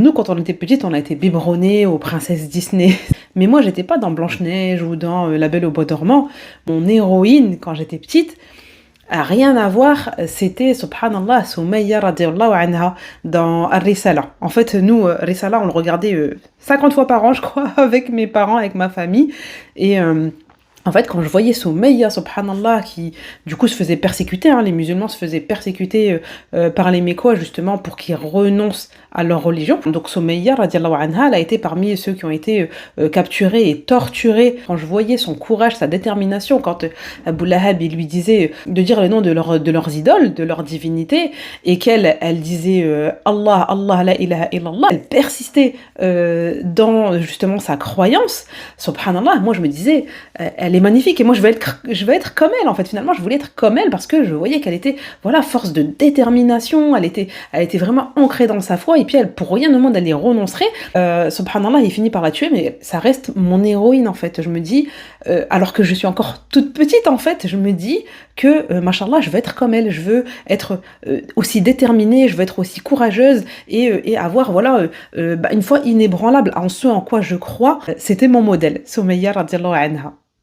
Nous, quand on était petite, on a été biberonnés aux princesses Disney. Mais moi, j'étais pas dans Blanche-Neige ou dans La Belle au bois dormant. Mon héroïne, quand j'étais petite, a rien à voir, c'était, subhanallah, Soumaïa radiallahu anha dans Ar-Risala. En fait, nous, Risala, on le regardait 50 fois par an, je crois, avec mes parents, avec ma famille. Et en fait, quand je voyais Soumaïa, subhanallah, qui du coup se faisait persécuter, hein, les musulmans se faisaient persécuter par les Mécois justement pour qu'ils renoncent à leur religion. Donc Soumaïa, radiallahu anha, elle a été parmi ceux qui ont été capturés et torturés. Quand je voyais son courage, sa détermination, quand Abu Lahab il lui disait de dire le nom de leurs idoles, de leur divinité, et qu'elle elle disait Allah, Allah, la ilaha illallah, elle persistait dans justement sa croyance, subhanallah, moi je me disais, elle est magnifique et moi je vais être comme elle en fait. Finalement je voulais être comme elle parce que je voyais qu'elle était voilà force de détermination, elle était vraiment ancrée dans sa foi et puis elle pour rien au monde elle y renoncerait. Subhanallah il finit par la tuer mais ça reste mon héroïne en fait. Je me dis alors que je suis encore toute petite en fait, je me dis que machallah je veux être comme elle, je veux être aussi déterminée, je veux être aussi courageuse et avoir voilà une foi inébranlable en ce en quoi je crois. C'était mon modèle, Soumaïa radiallahu anha.